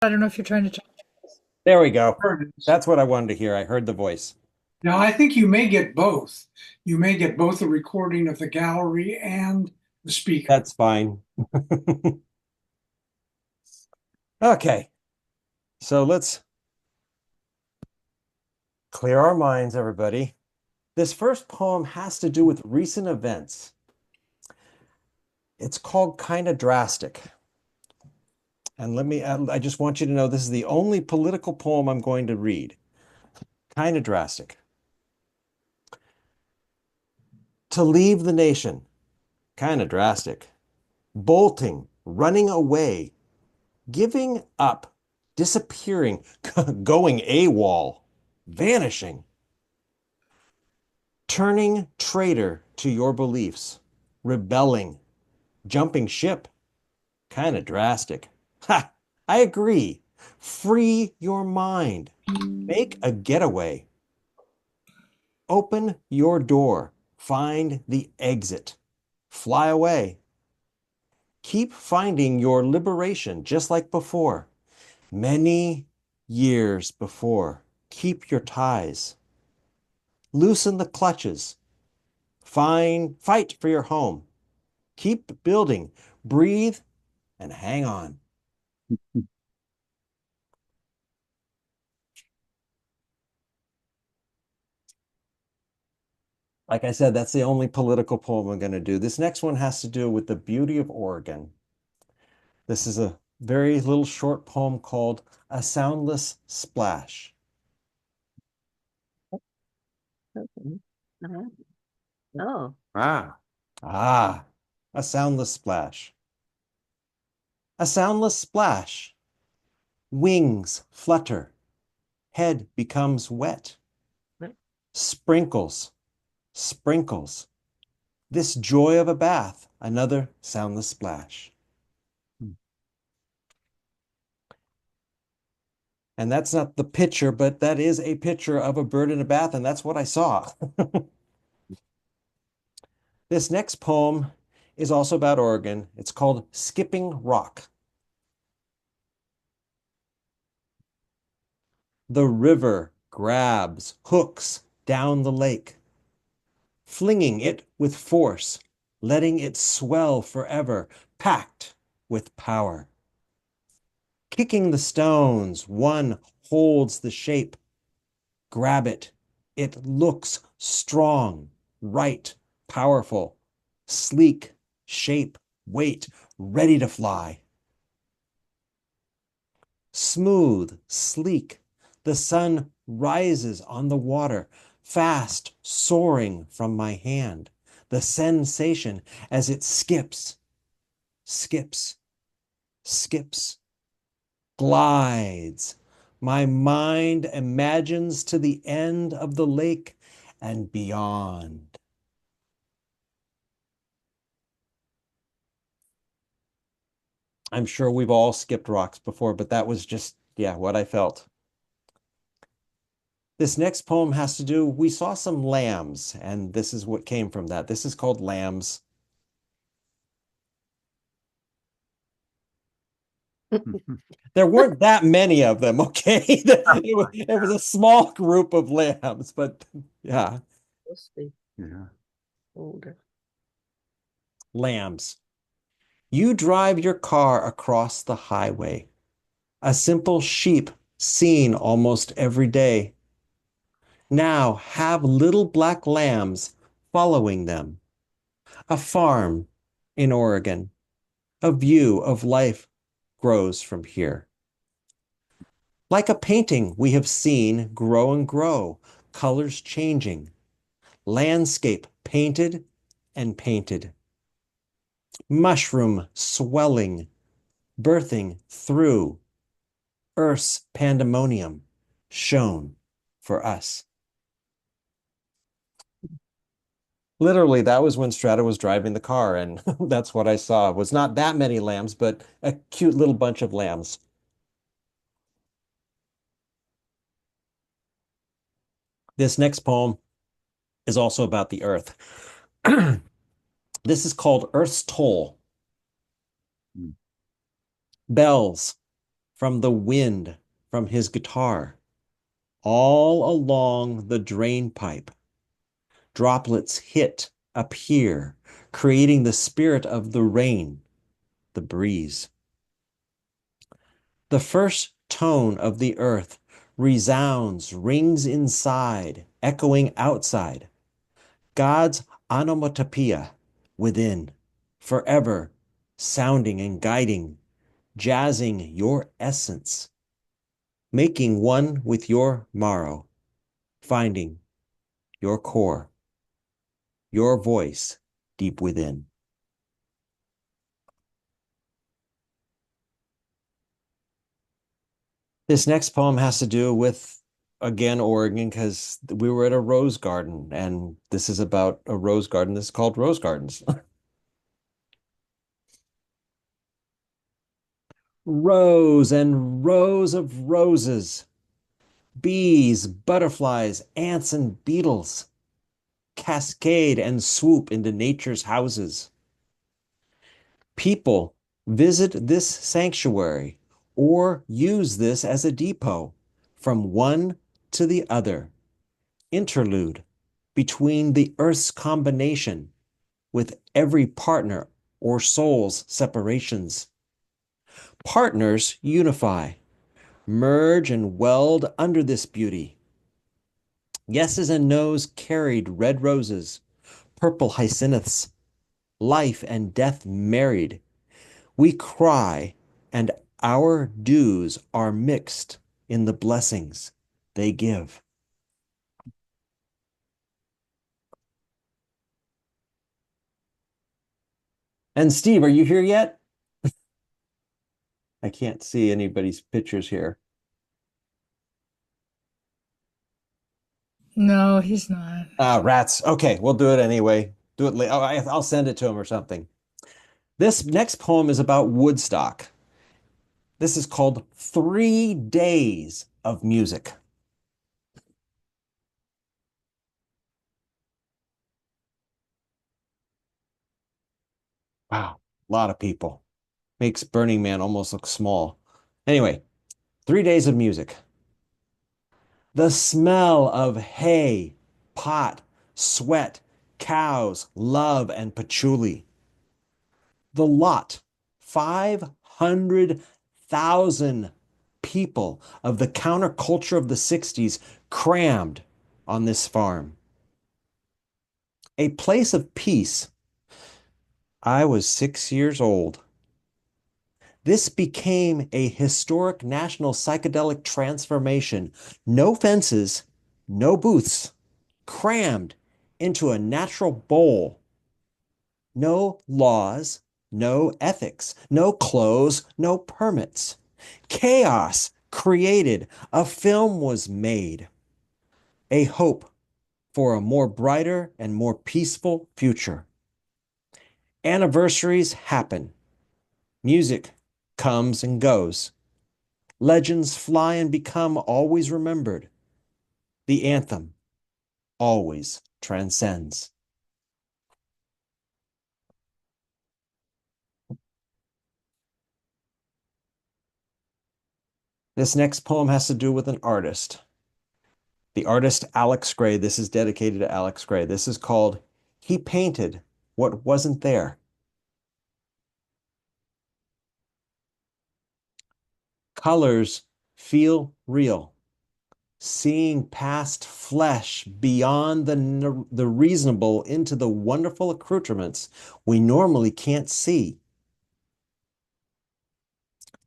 I don't know if you're trying to talk. There we go. There it is. That's what I wanted to hear. I heard the voice. Now, I think you may get both. You may get both a recording of the gallery and the speaker. That's fine. Okay, so let's clear our minds, everybody. This first poem has to do with recent events. It's called Kinda Drastic. And I just want you to know this is the only political poem I'm going to read. Kinda Drastic. To leave the nation. Kinda drastic. Bolting, running away, giving up, disappearing, going AWOL, vanishing, turning traitor to your beliefs, rebelling, jumping ship. Kind of drastic. Ha! I agree. Free your mind. Make a getaway. Open your door. Find the exit. Fly away. Keep finding your liberation just like before. Many years before. Keep your ties. Loosen the clutches. Fight for your home. Keep building. Breathe and hang on. Like I said, that's the only political poem I'm going to do. This next one has to do with the beauty of Oregon. This is a very little short poem called A Soundless Splash. Okay. Uh-huh. Oh, Ah, a soundless splash. A soundless splash. Wings flutter. Head becomes wet. right. Sprinkles, sprinkles. This joy of a bath, another soundless splash. And that's not the picture, but that is a picture of a bird in a bath, and that's what I saw. This next poem is also about Oregon. It's called Skipping Rock. The river grabs, hooks down the lake, flinging it with force, letting it swell forever, packed with power. Kicking the stones, one holds the shape. Grab it. It looks strong, right, powerful, sleek, shape, weight, ready to fly. Smooth, sleek, the sun rises on the water, fast soaring from my hand. The sensation as it skips, skips, skips, glides. My mind imagines to the end of the lake and beyond. I'm sure we've all skipped rocks before, but that was just, yeah, what I felt. This next poem has to do, we saw some lambs, and this is what came from that. This is called Lambs. There weren't that many of them, okay? It was a small group of lambs, but yeah, Must be Yeah. older. lambs. You drive your car across the highway, a simple sheep seen almost every day. Now have little black lambs following them. A farm in Oregon. A view of life grows from here. Like a painting we have seen grow and grow, colors changing, landscape painted and painted, mushroom swelling, birthing through Earth's pandemonium shown for us. Literally, that was when Strata was driving the car, and that's what I saw. It was not that many lambs, but a cute little bunch of lambs. This next poem is also about the earth. This is called Earth's Toll. Mm. Bells, from the wind, from his guitar, all along the drain pipe. Droplets hit, appear, creating the spirit of the rain, the breeze. The first tone of the earth resounds, rings inside, echoing outside. God's onomatopoeia within, forever sounding and guiding, jazzing your essence, making one with your marrow, finding your core, your voice deep within. This next poem has to do with, again, Oregon, because we were at a rose garden, and this is about a rose garden. This is called Rose Gardens. Rows and rows of roses, bees, butterflies, ants, and beetles cascade and swoop into nature's houses. People visit this sanctuary or use this as a depot from one to the other, interlude between the earth's combination with every partner or soul's separations. Partners unify, merge and weld under this beauty. Yeses and nos carried red roses, purple hyacinths, life and death married. We cry, and our dues are mixed in the blessings they give. And Steve, are you here yet? I can't see anybody's pictures here. No, he's not. Ah, rats. Okay, we'll do it anyway. Do it later. I'll send it to him or something. This next poem is about Woodstock. This is called 3 Days of Music. Wow, a lot of people. Makes Burning Man almost look small. Anyway, 3 days of music. The smell of hay, pot, sweat, cows, love, and patchouli. The lot, 500,000 people of the counterculture of the 60s crammed on this farm. A place of peace. I was 6 years old. This became a historic national psychedelic transformation. No fences, no booths, crammed into a natural bowl. No laws, no ethics, no clothes, no permits. Chaos created. A film was made. A hope for a more brighter and more peaceful future. Anniversaries happen. Music comes and goes. Legends fly and become always remembered. The anthem always transcends. This next poem has to do with an artist. The artist Alex Grey. This is dedicated to Alex Grey. This is called He Painted What Wasn't There. Colors feel real. Seeing past flesh beyond the reasonable into the wonderful accoutrements we normally can't see.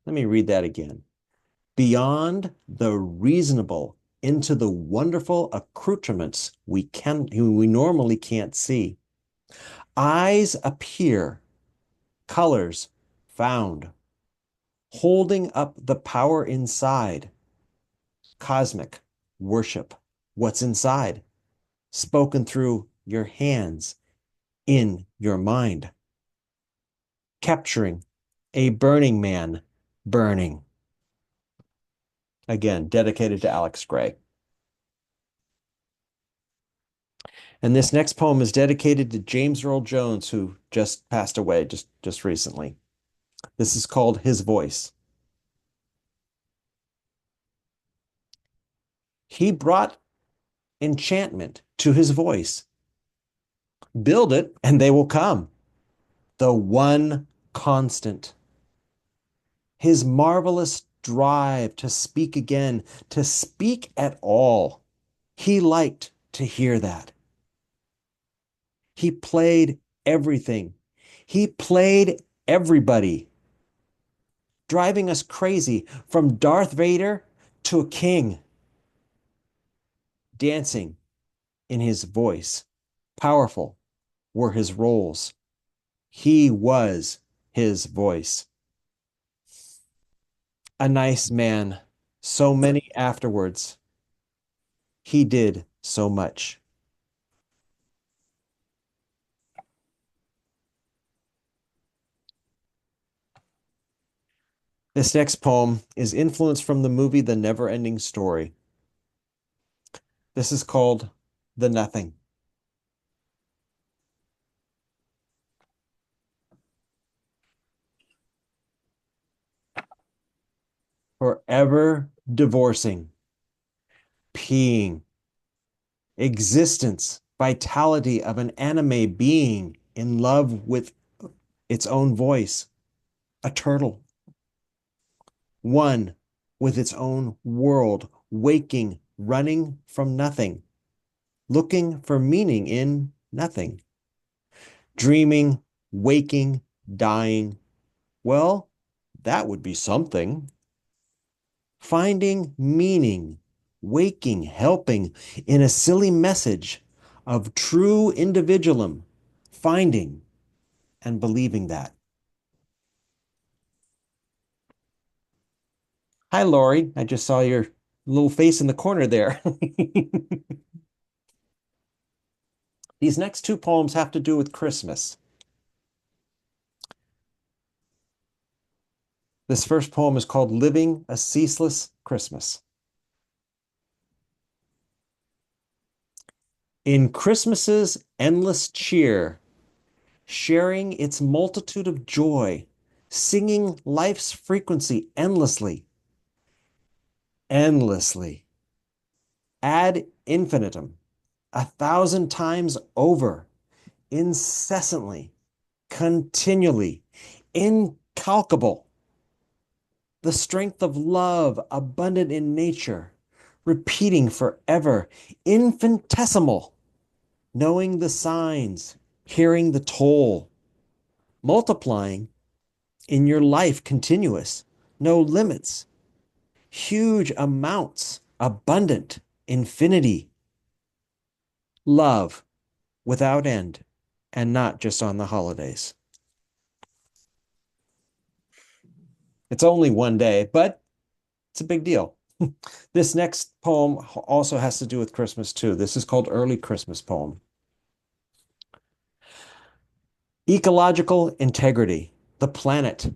Let me read that again. Beyond the reasonable into the wonderful accoutrements we normally can't see. Eyes appear, colors found, holding up the power inside. Cosmic worship, what's inside, spoken through your hands, in your mind. Capturing a burning man burning. Again, dedicated to Alex Grey. And this next poem is dedicated to James Earl Jones, who just passed away just recently. This is called His Voice. He brought enchantment to his voice. Build it and they will come. The one constant. His marvelous drive to speak again, to speak at all. He liked to hear that. He played everything. He played everybody, driving us crazy from Darth Vader to a king, dancing in his voice. Powerful were his roles. He was his voice. A nice man, so many afterwards. He did so much. This next poem is influenced from the movie The Never-Ending Story. This is called The Nothing. Forever divorcing, peeing, existence, vitality of an anime being in love with its own voice, a turtle. One with its own world, waking, running from nothing, looking for meaning in nothing, dreaming, waking, dying. Well, that would be something. Finding meaning, waking, helping in a silly message of true individualism, finding and believing that. Hi, Lori. I just saw your little face in the corner there. These next two poems have to do with Christmas. This first poem is called Living a Ceaseless Christmas. In Christmas's endless cheer, sharing its multitude of joy, singing life's frequency endlessly, endlessly, ad infinitum, 1,000 times over, incessantly, continually, incalculable. The strength of love abundant in nature, repeating forever, infinitesimal, knowing the signs, hearing the toll, multiplying in your life continuous, no limits, huge amounts, abundant, infinity, love without end, and not just on the holidays. It's only one day, but it's a big deal. This next poem also has to do with Christmas too. This is called Early Christmas Poem. Ecological integrity, the planet,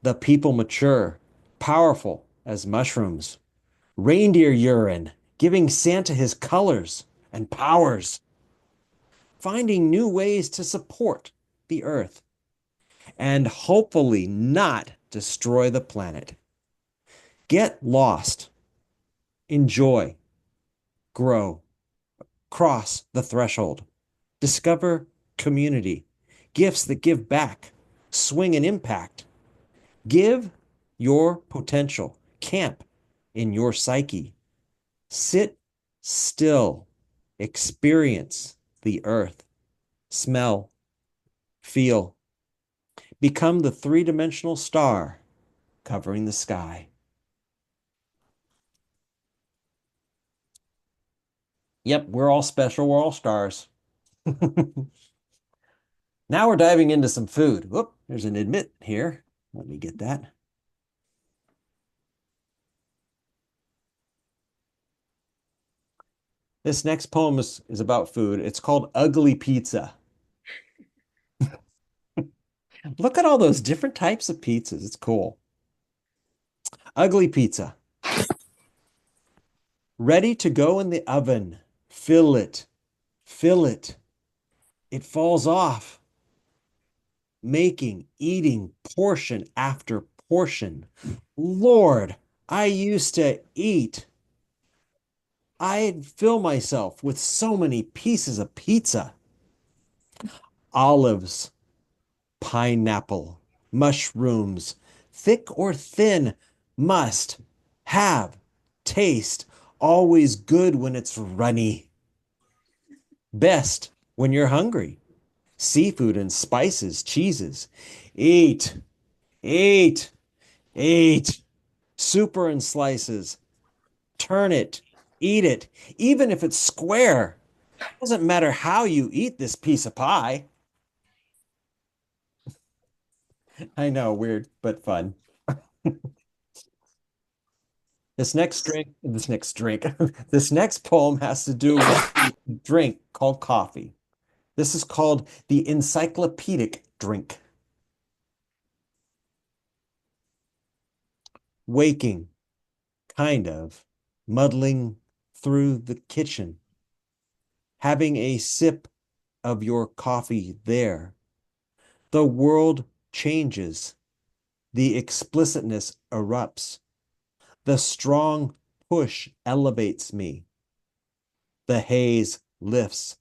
the people mature, powerful as mushrooms, reindeer urine, giving Santa his colors and powers, finding new ways to support the earth, and hopefully not destroy the planet. Get lost, enjoy, grow, cross the threshold, discover community, gifts that give back, swing and impact. Give your potential, camp in your psyche. Sit still, experience the earth, smell, feel. Become the three-dimensional star covering the sky. Yep, we're all special, we're all stars. Now we're diving into some food. Whoop, there's an admit here. Let me get that. This next poem is about food. It's called Ugly Pizza. Look at all those different types of pizzas. It's cool. Ugly pizza. Ready to go in the oven. Fill it. Fill it. It falls off. Making, eating portion after portion. Lord, I used to eat I'd fill myself with so many pieces of pizza. Olives, pineapple, mushrooms, thick or thin, must have taste. Always good when it's runny. Best when you're hungry. Seafood and spices, cheeses. Eat, eat, eat. Super and slices. Turn it, eat it, even if it's square. Doesn't matter how you eat this piece of pie. I know, weird, but fun. This next poem has to do with a drink called coffee. This is called the encyclopedic drink. Waking, kind of, muddling through the kitchen, having a sip of your coffee there. The world changes. The explicitness erupts. The strong push elevates me. The haze lifts.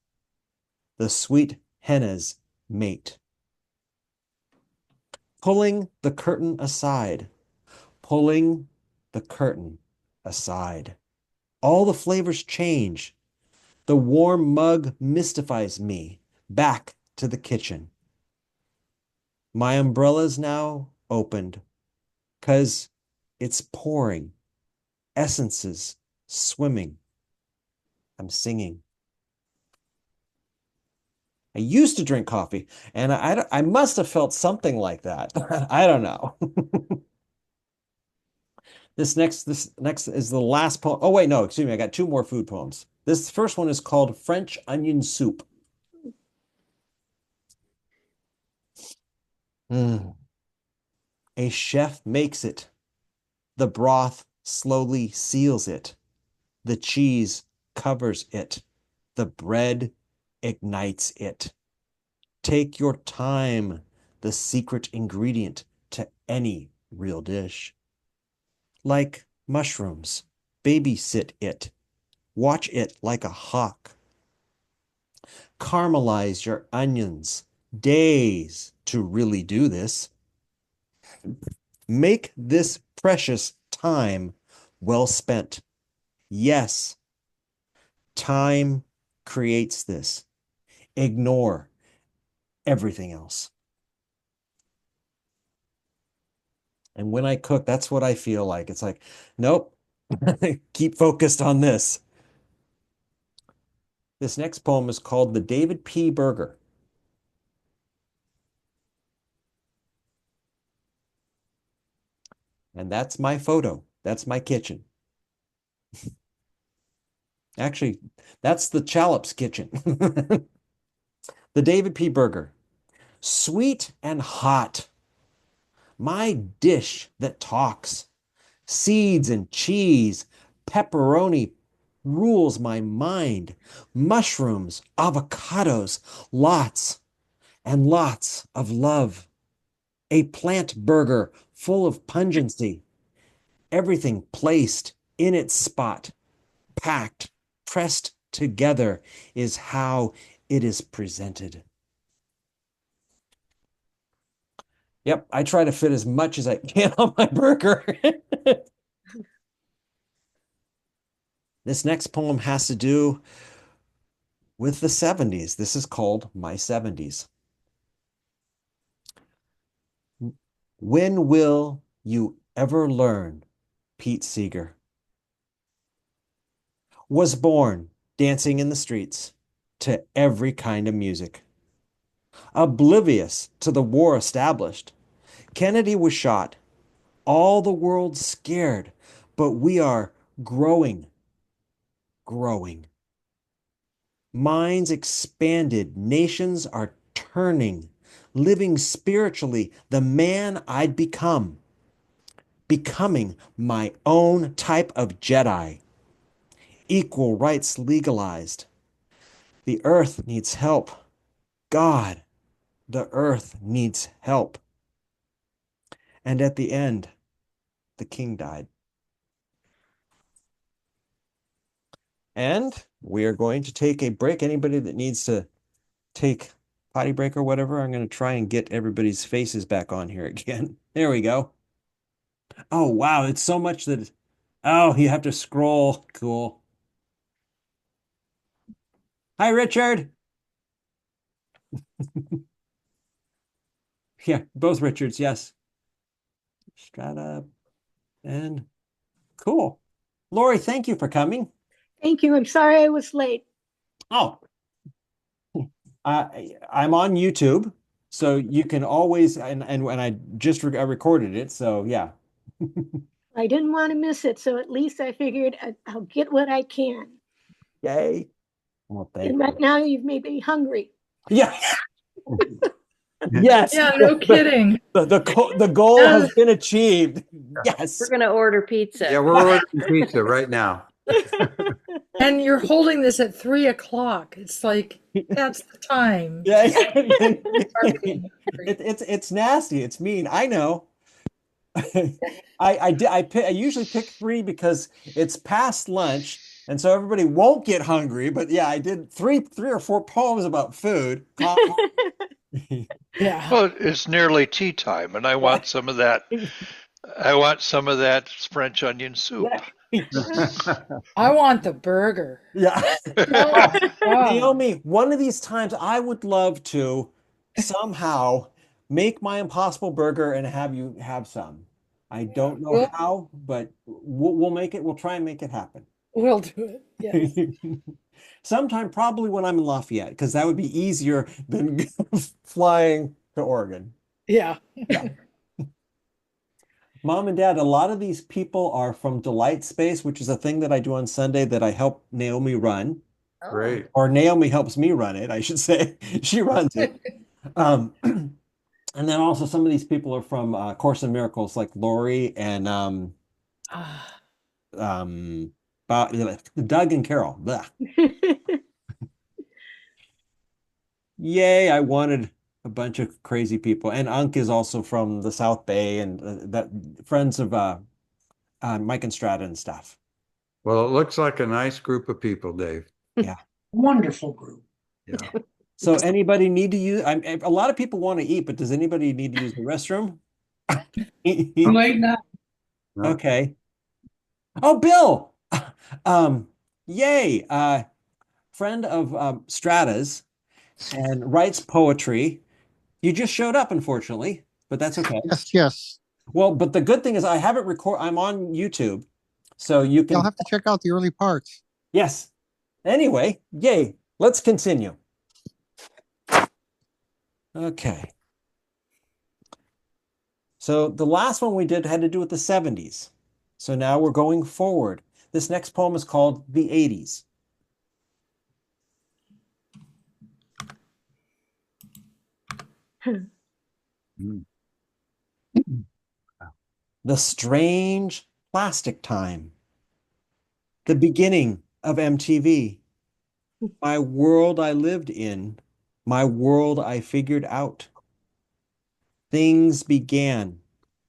The sweet hennas mate. Pulling the curtain aside. Pulling the curtain aside. All the flavors change. The warm mug mystifies me. Back to the kitchen. My umbrella's now opened, 'cause it's pouring. Essences swimming. I'm singing. I used to drink coffee, and I must have felt something like that. I don't know. This next is the last poem. Oh, wait, no, excuse me. I got two more food poems. This first one is called French Onion Soup. Mm. A chef makes it. The broth slowly seals it. The cheese covers it. The bread ignites it. Take your time, the secret ingredient to any real dish. Like mushrooms, babysit it. Watch it like a hawk. Caramelize your onions. Days to really do this. Make this precious time well spent. Yes, time creates this. Ignore everything else. And when I cook, that's what I feel like. It's like, nope, keep focused on this. This next poem is called The David P. Burger. And that's my photo. That's my kitchen. Actually, that's the Challop's kitchen. The David P. Burger. Sweet and hot. My dish that talks. Seeds and cheese. Pepperoni rules my mind. Mushrooms, avocados, lots and lots of love. A plant burger full of pungency. Everything placed in its spot, packed, pressed together is how it is presented. Yep, I try to fit as much as I can on my burger. This next poem has to do with the 70s. This is called My 70s. When will you ever learn, Pete Seeger? Was born dancing in the streets to every kind of music. Oblivious to the war established. Kennedy was shot. All the world scared, but we are growing, growing. Minds expanded, nations are turning, living spiritually, the man I'd become, becoming my own type of Jedi. Equal rights legalized. The earth needs help. God, the earth needs help. And at the end, the king died. And we are going to take a break. Anybody that needs to take potty break or whatever, I'm going to try and get everybody's faces back on here again. There we go. Oh, wow. It's so much that, oh, you have to scroll. Cool. Hi, Richard. Yeah, both Richards. Yes. Strata and cool. Lori, thank you for coming. Thank you. I'm sorry I was late. Oh, I'm on YouTube, so you can always, and when I just I recorded it, so yeah. I didn't want to miss it, so at least I figured I'll get what I can. Yay. Well, thank And right you. now you've made me hungry. Yeah. Yes. Yeah, no kidding. The goal has been achieved. Yes. We're gonna order pizza. Yeah, we're ordering pizza right now. And you're holding this at 3 o'clock. It's like, that's the time. Yeah. It's nasty. It's mean. I know. I usually pick 3 because it's past lunch, and so everybody won't get hungry. But yeah, I did three or four poems about food. Yeah. Well, it's nearly tea time, and I want some of that. I want some of that French onion soup. I want the burger. Yeah. Wow. Naomi, one of these times I would love to somehow make my Impossible Burger and have you have some. I don't know Well- how, but we'll make it. We'll try and make it happen. We'll do it. Yes. Sometime probably when I'm in Lafayette, because that would be easier than flying to Oregon. Yeah. Mom and Dad, a lot of these people are from Delight Space, which is a thing that I do on Sunday that I help Naomi run. Oh, Great. Or Naomi helps me run it, I should say. She runs it. And then also some of these people are from Course in Miracles, like Lori and Ah, Doug and Carol. Blah. Yay, I wanted a bunch of crazy people. And Unk is also from the South Bay and that friends of Mike and Strata and stuff. Well, it looks like a nice group of people, Dave. Wonderful group. Yeah. So anybody need to use, a lot of people want to eat, but does anybody need to use the restroom? Too late now. Okay. Oh, Bill. Yay. Friend of Strata's and writes poetry. You just showed up, unfortunately, but that's okay. Yes. Well, but the good thing is I have it I'm on YouTube, so you You'll can, have to check out the early parts. yes. Anyway, yay. Let's continue. Okay. So the last one we did had to do with the 70s. So now we're going forward. This next poem is called The 80s. Mm. The strange plastic time. The beginning of MTV. My world I lived in. My world I figured out. Things began.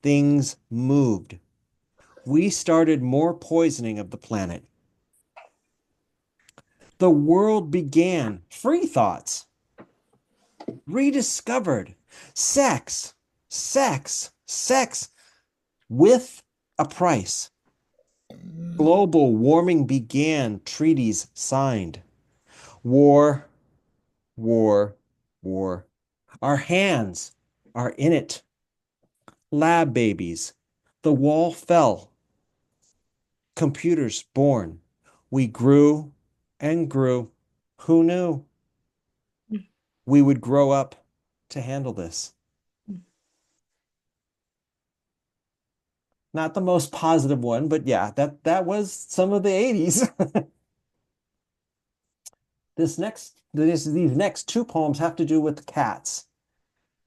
Things moved. We started more poisoning of the planet. The world began. Free thoughts. Rediscovered. Sex. Sex. Sex. With a price. Global warming began. Treaties signed. War. War. War. Our hands are in it. Lab babies. The wall fell. Computers born. We grew and grew. Who knew we would grow up to handle this? Not the most positive one, but yeah, that was some of the 80s. These next 2 poems have to do with cats.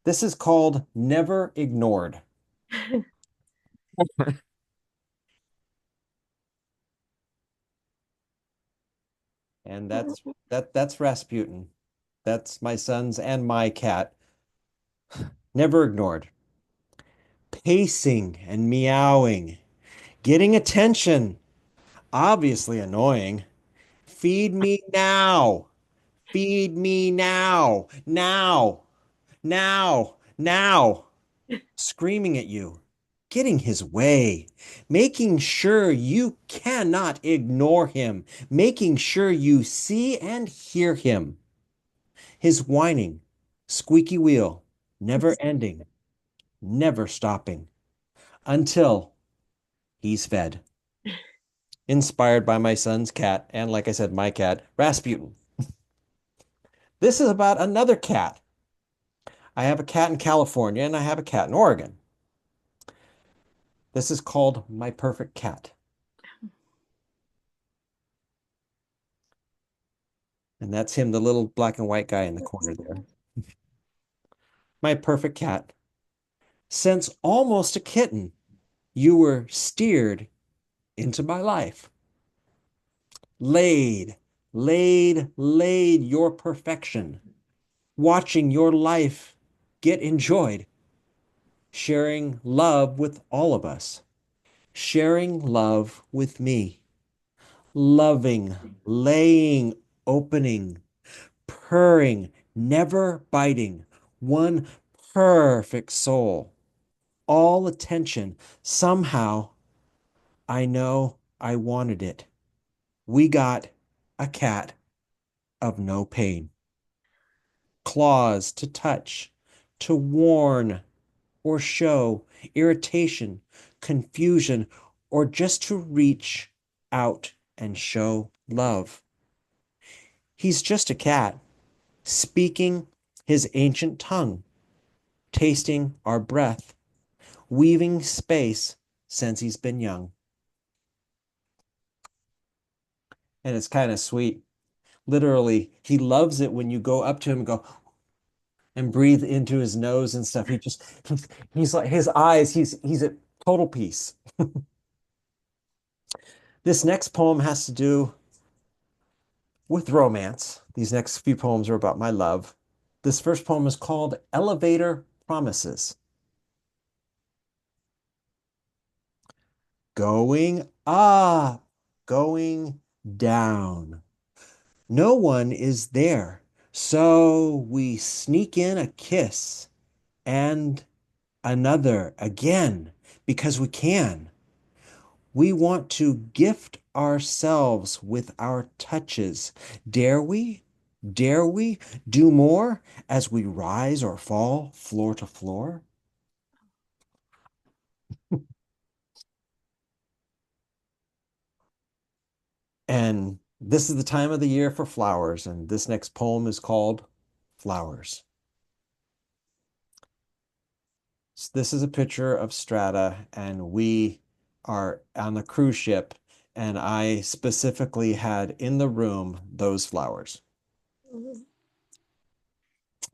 This is called Never Ignored. And that's Rasputin. That's my son's and my cat. Never ignored. Pacing and meowing, getting attention, obviously annoying, Feed me now. Feed me now. Now. Now. Now. Screaming at you, getting his way, making sure you cannot ignore him, making sure you see and hear him. His whining, squeaky wheel, never ending, never stopping, until he's fed. Inspired by my son's cat, and like I said, my cat, Rasputin. This is about another cat. I have a cat in California and I have a cat in Oregon. This is called My Perfect Cat. And that's him, the little black and white guy in the corner there. My perfect cat. Since almost a kitten, you were steered into my life. Laid your perfection. Watching your life get enjoyed. Sharing love with all of us. Sharing love with me. Loving, laying, opening, purring, never biting. One perfect soul. All attention. Somehow, I know I wanted it. We got a cat of no pain. Claws to touch, to warn or show irritation, confusion, or just to reach out and show love. He's just a cat, speaking his ancient tongue, tasting our breath, weaving space since he's been young. And it's kind of sweet. Literally, he loves it when you go up to him and go and breathe into his nose and stuff. He's like his eyes, he's at total peace. This next poem has to do with romance. These next few poems are about my love. This first poem is called Elevator Promises. Going up, going down. No one is there, so we sneak in a kiss and another again because we can. We want to gift ourselves with our touches. Dare we? Dare we do more as we rise or fall floor to floor? And this is the time of the year for flowers, and this next poem is called Flowers. So this is a picture of Strata, and we are on the cruise ship, and I specifically had in the room those flowers.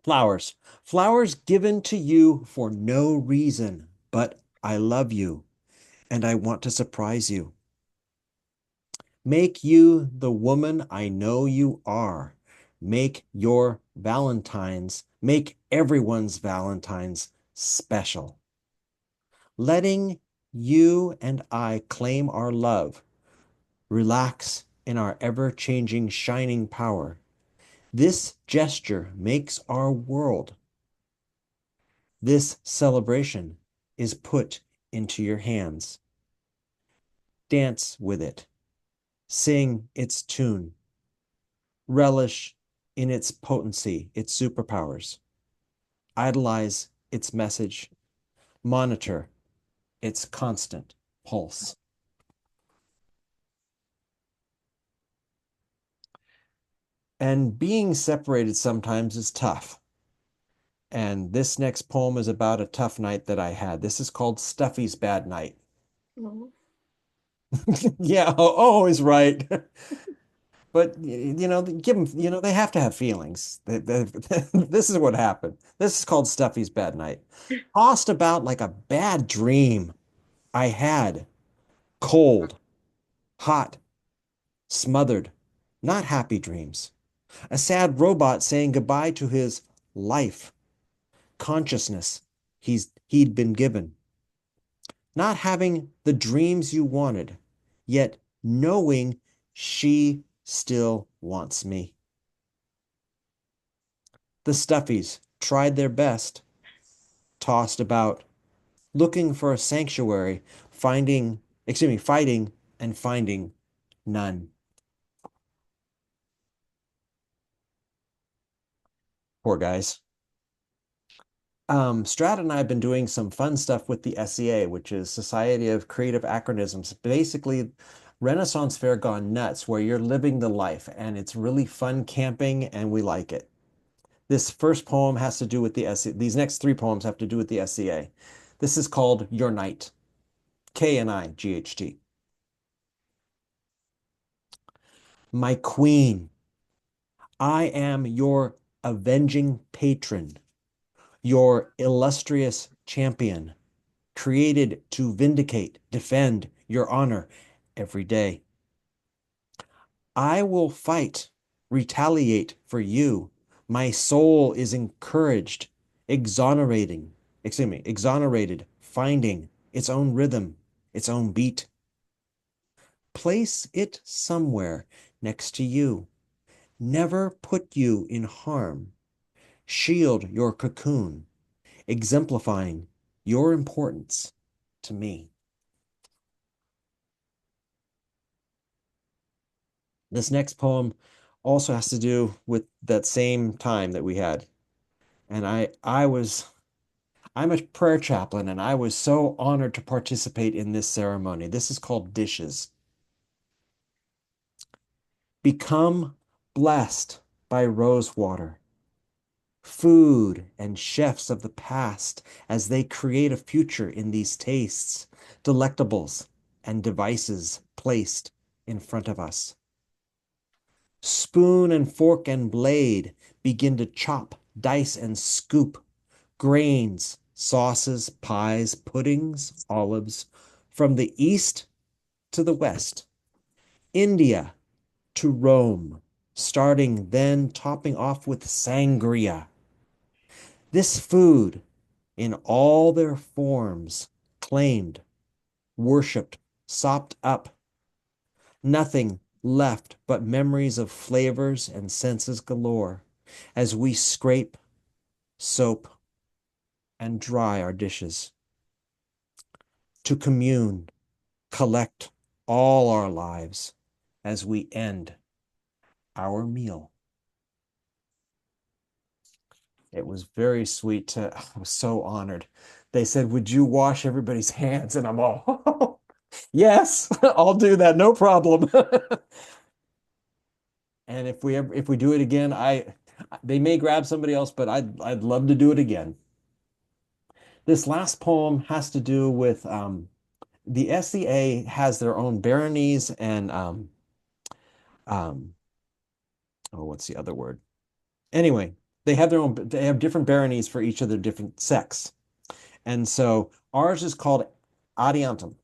Flowers. Flowers given to you for no reason, but I love you, and I want to surprise you. Make you the woman I know you are. Make your Valentines, make everyone's Valentines special. Letting you and I claim our love, relax in our ever-changing shining power. This gesture makes our world. This celebration is put into your hands. Dance with it. Sing its tune. Relish in its potency, its superpowers. Idolize its message. Monitor its constant pulse. And being separated sometimes is tough. And this next poem is about a tough night that I had. This is called Stuffy's Bad Night. Oh. Yeah, is right. But, you know, give them, you know, they have to have feelings. This is what happened. This is called Stuffy's Bad Night. Tossed about like a bad dream I had. Cold, hot, smothered, not happy dreams. A sad robot saying goodbye to his life, consciousness he'd been given. Not having the dreams you wanted, yet knowing she still wants me. The Stuffies tried their best, tossed about, looking for a sanctuary, fighting and finding none. Poor guys. Strat and I have been doing some fun stuff with the SCA, which is Society of Creative Acronyms. Basically, Renaissance Fair gone nuts, where you're living the life, and it's really fun camping, and we like it. This first poem has to do with the SCA. These next three poems have to do with the SCA. This is called Your Knight. Knight. My queen, I am your avenging patron, your illustrious champion, created to vindicate, defend your honor every day. I will fight, retaliate for you. My soul is exonerated, finding its own rhythm, its own beat. Place it somewhere next to you. Never put you in harm. Shield your cocoon, exemplifying your importance to me. This next poem also has to do with that same time that we had. And I'm a prayer chaplain, and I was so honored to participate in this ceremony. This is called Dishes. Become blessed by rosewater, food and chefs of the past as they create a future in these tastes, delectables, and devices placed in front of us. Spoon and fork and blade begin to chop, dice, and scoop grains, sauces, pies, puddings, olives, from the east to the west, India to Rome, starting then topping off with sangria. This food, in all their forms, claimed, worshipped, sopped up, nothing left but memories of flavors and senses galore as we scrape, soap, and dry our dishes. To commune, collect all our lives as we end our meal. It was very sweet. I was so honored. They said, "Would you wash everybody's hands?" And I'm all, yes, I'll do that. No problem. And if we do it again, they may grab somebody else, but I'd love to do it again. This last poem has to do with the SCA has their own baronies and what's the other word? Anyway, they have different baronies for each of their different sects. And so ours is called Adiantum.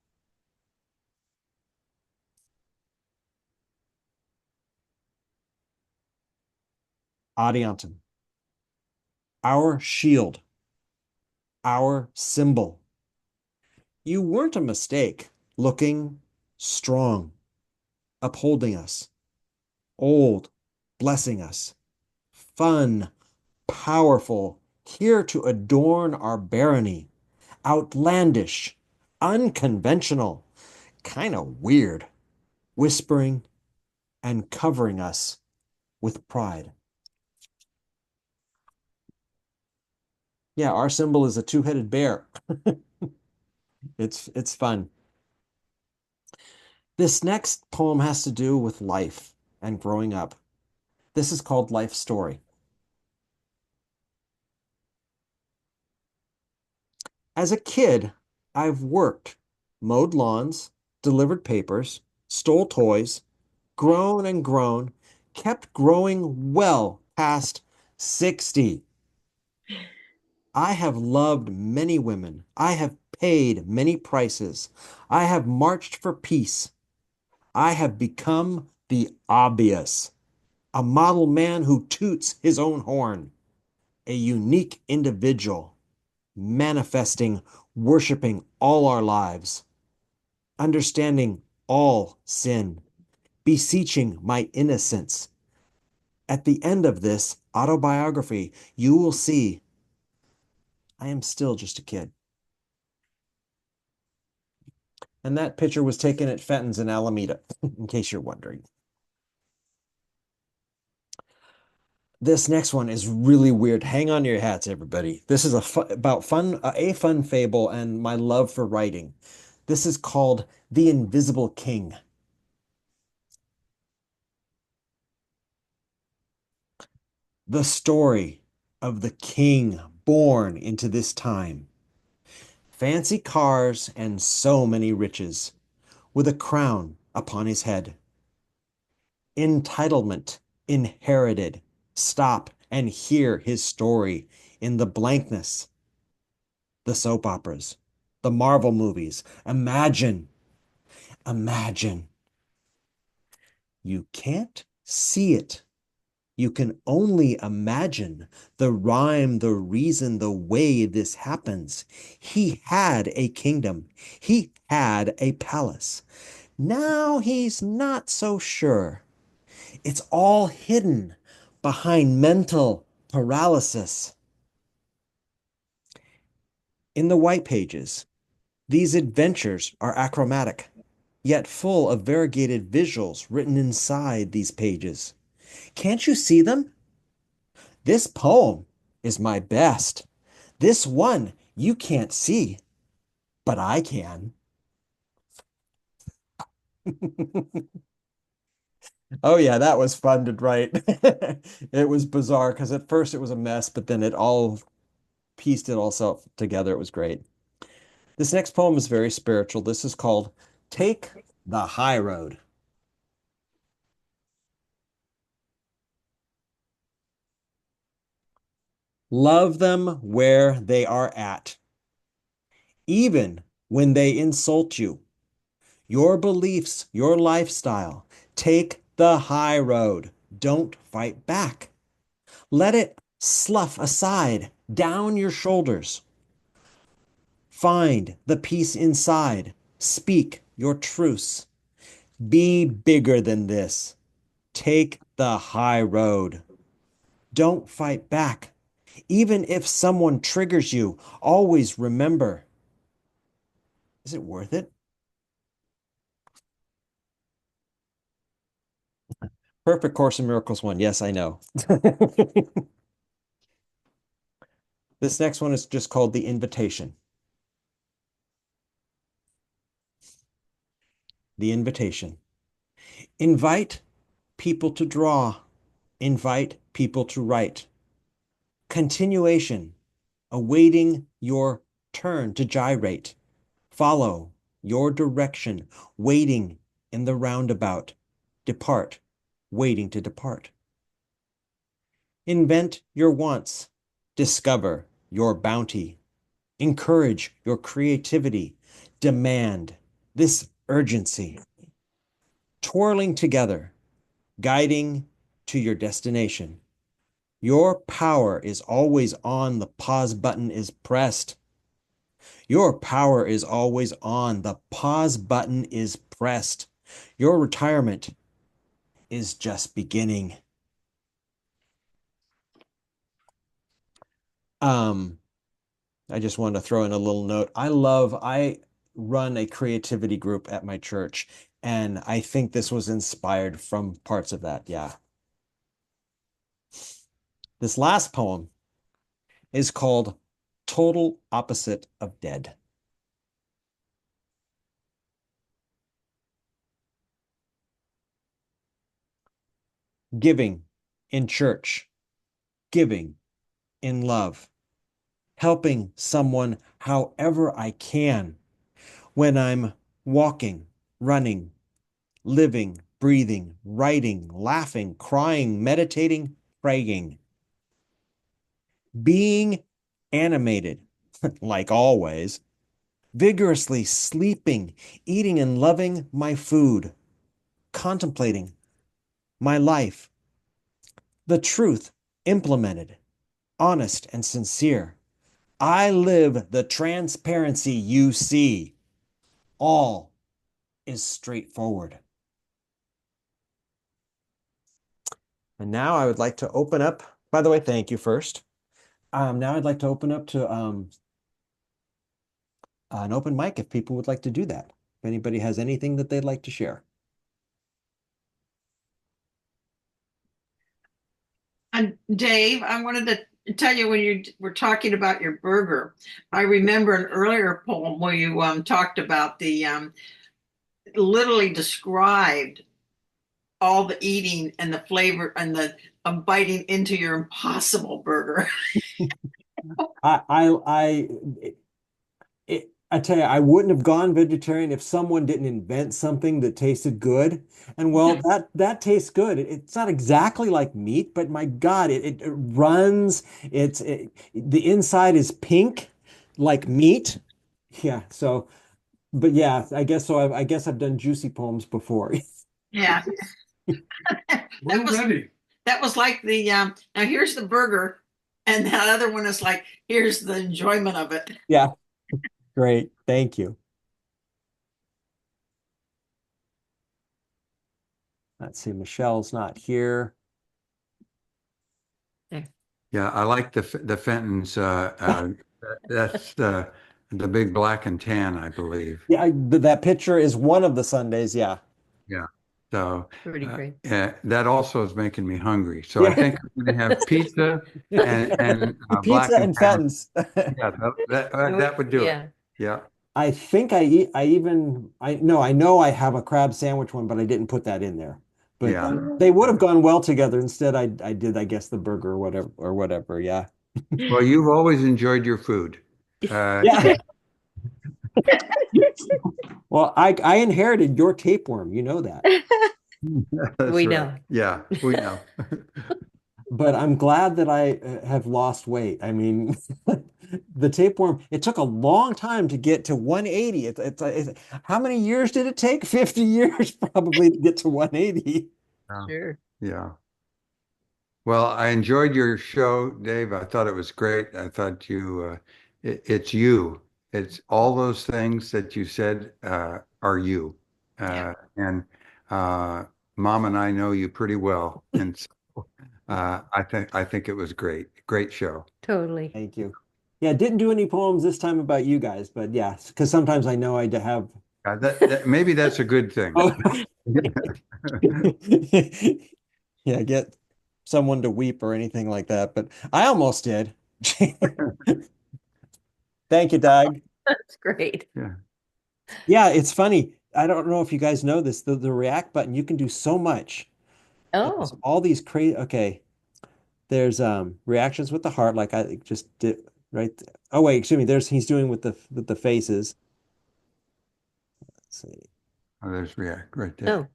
Adiantum. Our shield. Our symbol. You weren't a mistake, looking strong, upholding us, old, blessing us, fun, powerful, here to adorn our barony, outlandish, unconventional, kind of weird, whispering and covering us with pride. Yeah, our symbol is a two-headed bear. It's fun. This next poem has to do with life and growing up. This is called Life Story. As a kid, I've worked, mowed lawns, delivered papers, stole toys, grown and grown, kept growing well past 60. I have loved many women. I have paid many prices. I have marched for peace. I have become the obvious, a model man who toots his own horn, a unique individual, manifesting, worshiping all our lives, understanding all sin, beseeching my innocence. At the end of this autobiography, you will see I am still just a kid. And that picture was taken at Fenton's in Alameda, in case you're wondering. This next one is really weird. Hang on to your hats, everybody. This is about a fun fable and my love for writing. This is called The Invisible King. The story of the king born into this time. Fancy cars and so many riches, with a crown upon his head. Entitlement inherited. Stop and hear his story in the blankness. The soap operas, the Marvel movies. Imagine. You can't see it. You can only imagine the rhyme, the reason, the way this happens. He had a kingdom. He had a palace. Now he's not so sure. It's all hidden behind mental paralysis. In the white pages, these adventures are achromatic, yet full of variegated visuals written inside these pages. Can't you see them? This poem is my best. This one you can't see, but I can. Oh yeah, that was fun to write. It was bizarre because at first it was a mess, but then it all pieced it all together. It was great. This next poem is very spiritual. This is called Take the High Road. Love them where they are at, even when they insult you. Your beliefs, your lifestyle. Take the high road. Don't fight back. Let it slough aside, down your shoulders. Find the peace inside. Speak your truths. Be bigger than this. Take the high road. Don't fight back. Even if someone triggers you, always remember, is it worth it? Perfect Course in Miracles one. Yes, I know. This next one is just called The Invitation. The Invitation. Invite people to draw. Invite people to write. Continuation. Awaiting your turn to gyrate. Follow your direction. Waiting in the roundabout. Depart. Waiting to depart. Invent your wants. Discover your bounty. Encourage your creativity. Demand this urgency. Twirling together, guiding to your destination. Your power is always on. The pause button is pressed. Your power is always on. The pause button is pressed. Your retirement is just beginning. I just wanted to throw in a little note. I run a creativity group at my church, and I think this was inspired from parts of that. Yeah. This last poem is called Total Opposite of Dead. Giving in church, giving in love, helping someone however I can when I'm walking, running, living, breathing, writing, laughing, crying, meditating, praying. Being animated, like always, vigorously sleeping, eating and loving my food, contemplating my life, the truth implemented, honest and sincere. I live the transparency you see. All is straightforward. And now I would like to open up, by the way, thank you first. Now I'd like to open up to an open mic if people would like to do that. If anybody has anything that they'd like to share. And Dave, I wanted to tell you when you were talking about your burger, I remember an earlier poem where you talked about the literally described all the eating and the flavor and the biting into your Impossible Burger. I tell you, I wouldn't have gone vegetarian if someone didn't invent something that tasted good. And well, that tastes good. It's not exactly like meat, but my God, it runs. The inside is pink, like meat. Yeah. So, but yeah, I guess so. I guess I've done juicy poems before. Yeah. That was like the now here's the burger, and that other one is like here's the enjoyment of it. Yeah. Great. Thank you. Let's see. Michelle's not here. Yeah, I like the Fenton's. That's the big black and tan, I believe. Yeah, that picture is one of the Sundays. Yeah. Yeah. So Pretty great. that also is making me hungry. So I think I'm going to have pizza and black Pizza and tan. Fenton's. Yeah, that would do Yeah. it. Yeah. I think I know I have a crab sandwich one, but I didn't put that in there. But Yeah. they would have gone well together. Instead, I did, I guess, the burger or whatever. Yeah. Well, you've always enjoyed your food. Yeah. Well, I inherited your tapeworm. You know that. That's We right. know. Yeah, we know. But I'm glad that I have lost weight. I mean, the tapeworm, it took a long time to get to 180. How many years did it take? 50 years probably to get to 180. Sure. Yeah. Well, I enjoyed your show, Dave. I thought it was great. I thought it's you. It's all those things that you said are you. And Mom and I know you pretty well. And so I think it was great. Great show. Totally. Thank you. Yeah, didn't do any poems this time about you guys, but yeah, because sometimes I know I have. Maybe that's a good thing. Oh. Yeah, get someone to weep or anything like that, but I almost did. Thank you, Doug. That's great. Yeah. Yeah, it's funny. I don't know if you guys know this. The react button, you can do so much. Oh, There's all these crazy. Okay, there's reactions with the heart, like I just did right. Oh wait, excuse me. He's doing with the faces. Let's see. Oh, there's react right there. oh,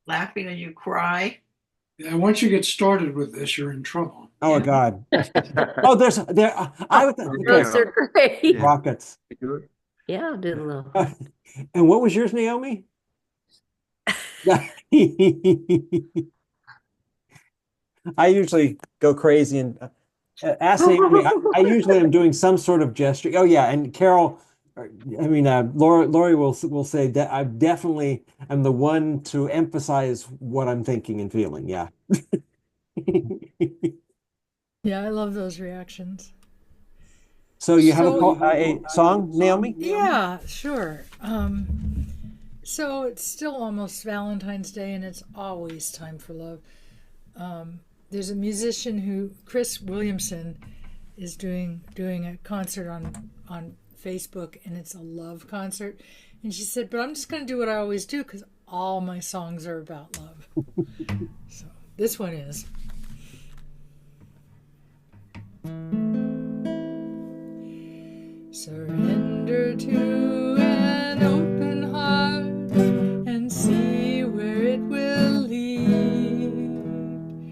Laughing and you cry. Yeah, once you get started with this, you're in trouble. Oh God. Oh, there. those are great. Yeah. Rockets. Yeah, I'll do a little. And what was yours, Naomi? I usually go crazy and ask Naomi. I usually am doing some sort of gesture. Oh yeah, and Carol, Lori will say that I definitely am the one to emphasize what I'm thinking and feeling. Yeah. Yeah, I love those reactions. So you have So- a song, Naomi? Yeah, sure. So it's still almost Valentine's Day, and it's always time for love. There's a musician Chris Williamson, is doing a concert on Facebook, and it's a love concert. And she said, "But I'm just going to do what I always do because all my songs are about love." So this one is. Surrender to an open heart and see where it will lead.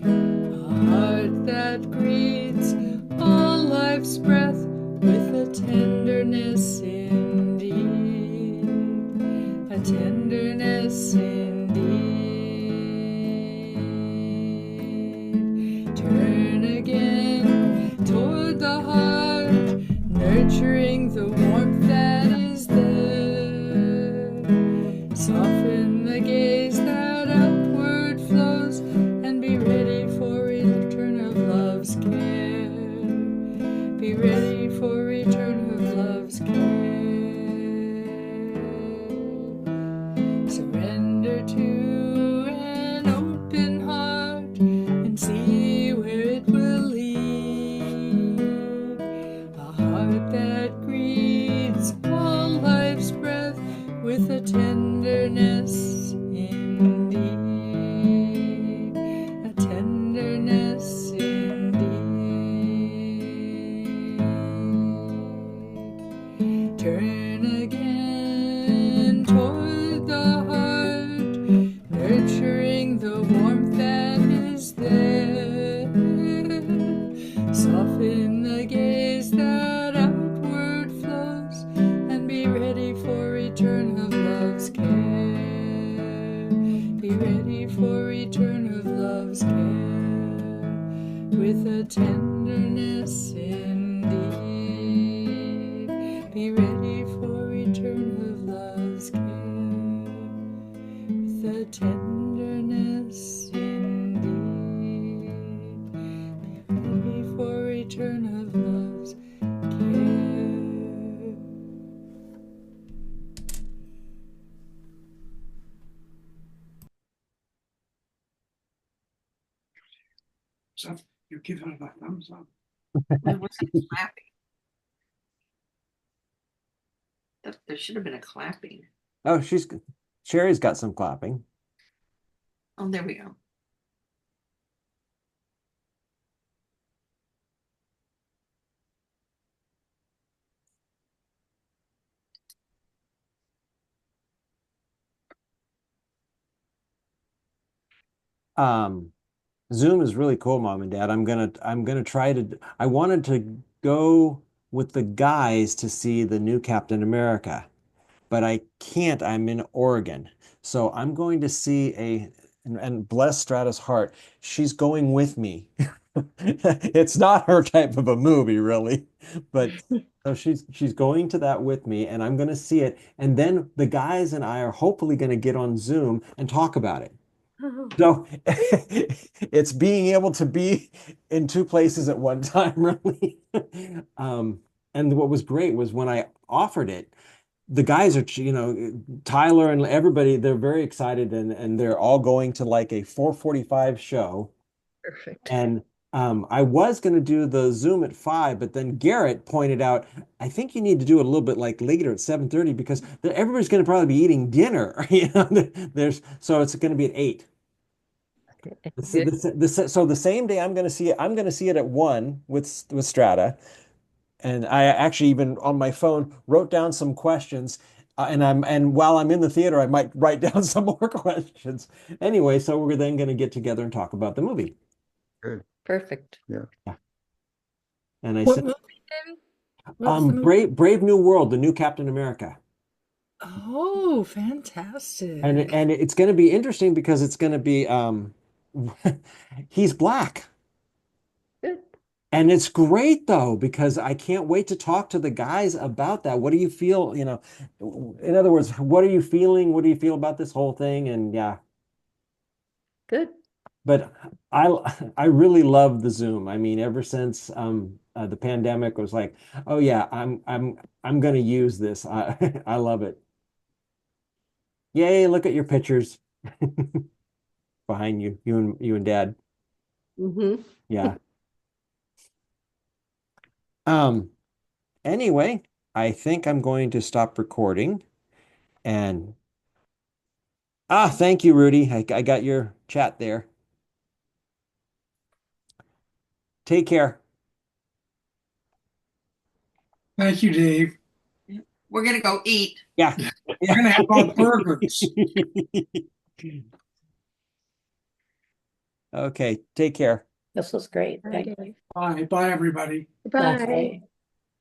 A heart that greets all life's breath with a tenderness indeed. A tenderness indeed. Turn again toward the heart, nurturing the warmth that is wondering the warmth that is there. Soften the gaze that outward flows, and be ready for return of love's care. Be ready for return of love's care, with a tenderness indeed. Be ready for return of love's care, with a tenderness indeed. Be ready for return of love's care. So you give it a thumbs up. I wasn't clapping. There should have been a clapping. Oh, Sherry's got some clapping. Oh, there we go. Zoom is really cool, Mom and Dad. I'm gonna try to. I wanted to go with the guys to see the new Captain America, but I can't. I'm in Oregon, so I'm going to see and bless Strata's heart, she's going with me. It's not her type of a movie, really, but so she's going to that with me, and I'm going to see it, and then the guys and I are hopefully going to get on Zoom and talk about it. Oh, So it's being able to be in two places at one time, really. And what was great was when I offered it, the guys are, Tyler and everybody, they're very excited, and they're all going to like a 4:45 show. Perfect. And I was going to do the Zoom at 5, but then Garrett pointed out, I think you need to do it a little bit like later at 7:30 because everybody's going to probably be eating dinner. So it's going to be at 8. So the same day I'm going to see it at 1 with Strata. And I actually even on my phone wrote down some questions, and while I'm in the theater, I might write down some more questions. Anyway, so we're then going to get together and talk about the movie. Good. Perfect. Yeah. And I What said, movie, David? What's the movie? Brave New World, the new Captain America, Oh, fantastic. and it's going to be interesting because it's going to be he's black. Good. And it's great though, because I can't wait to talk to the guys about that. What do you feel? In other words, what are you feeling? What do you feel about this whole thing? And yeah, Good. but I really love the Zoom. I mean, ever since the pandemic was like, oh yeah, I'm gonna use this. I love it. Yay! Look at your pictures behind you, you and Dad. Mm-hmm. Yeah. Anyway, I think I'm going to stop recording and thank you, Rudy. I got your chat there. Take care. Thank you, Dave. We're gonna go eat. Yeah. We're gonna have our burgers. Okay, take care. This was great. bye, Thank you. Dave. Bye, everybody. Bye.